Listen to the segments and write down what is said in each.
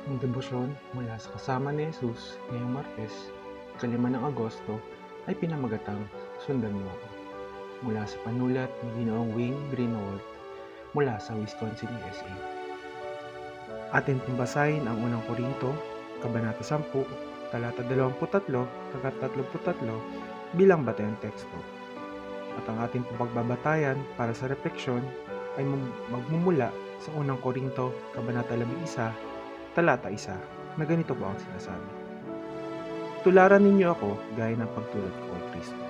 Ang debosyon mula sa Kasama ni Jesus ngayong Martes, 5 ng Agosto, ay pinamagatang Sundan Mo Ako, mula sa panulat ni Ginoong Wayne Greenawalt mula sa Wisconsin, USA. Atin pong basahin ang unang Korinto, Kabanata 10, talata 23 hanggang 33 bilang batayang teksto. At ang ating pong pagbabatayan para sa refleksyon ay magmumula sa unang Korinto, Kabanata 11, talata 1, na ganito po ang sinasabi. Tularan ninyo ako gaya ng pagtulad ko kay Kristo.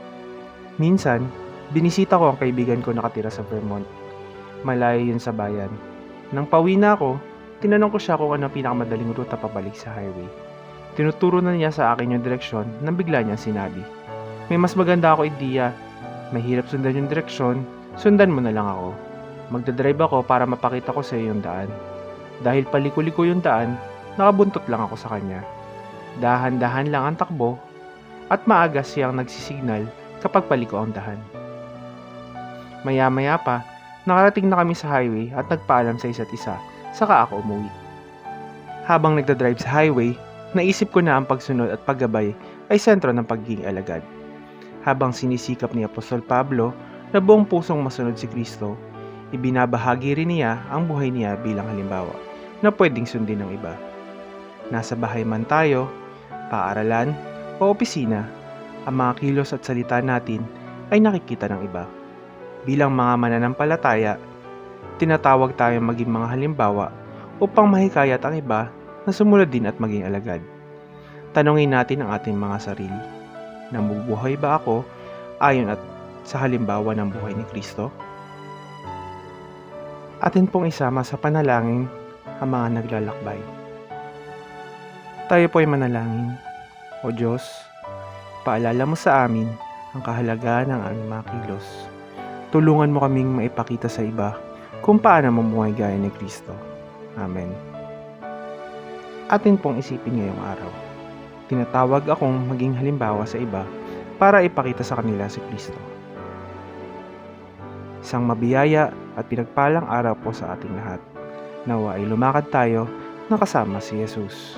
Minsan, binisita ko ang kaibigan ko nakatira sa Vermont. Malayo yun sa bayan. Nang pauwi na ako, tinanong ko siya kung ano ang pinakamadaling ruta pabalik sa highway. Tinuturo na niya sa akin yung direksyon nang bigla niyang sinabi, "May mas maganda ako ideya. Mahirap sundan yung direksyon, sundan mo na lang ako. Magdadrive ako para mapakita ko sa iyo yung daan." Dahil paliko-liko yung daan, nakabuntot lang ako sa kanya. Dahan-dahan lang ang takbo at maaga siyang nagsisignal kapag paliko ang dahan. Maya-maya pa, nakarating na kami sa highway at nagpaalam sa isa't isa, saka ako umuwi. Habang nagdadrive sa highway, naisip ko na ang pagsunod at paggabay ay sentro ng pagiging alagad. Habang sinisikap ni Apostol Pablo na buong pusong masunod si Kristo, ibinabahagi rin niya ang buhay niya bilang halimbawa na pwedeng sundin ng iba. Nasa bahay man tayo, paaralan o opisina, ang mga kilos at salita natin ay nakikita ng iba. Bilang mga mananampalataya, tinatawag tayong maging mga halimbawa upang mahikayat ang iba na sumunod din at maging alagad. Tanungin natin ang ating mga sarili. Namubuhay ba ako ayon at sa halimbawa ng buhay ni Kristo? Atin pong isama sa panalangin ang mga naglalakbay. Tayo po ay manalangin. O Diyos, paalala mo sa amin ang kahalagahan ng aming mga kilos. Tulungan mo kaming maipakita sa iba kung paano mamuhay gaya ni Kristo. Amen. Atin pong isipin ngayong araw. Tinatawag akong maging halimbawa sa iba para ipakita sa kanila si Kristo. Isang mabiyaya at pinagpalang araw po sa ating lahat. Nawa ay lumakad tayo na kasama si Jesus.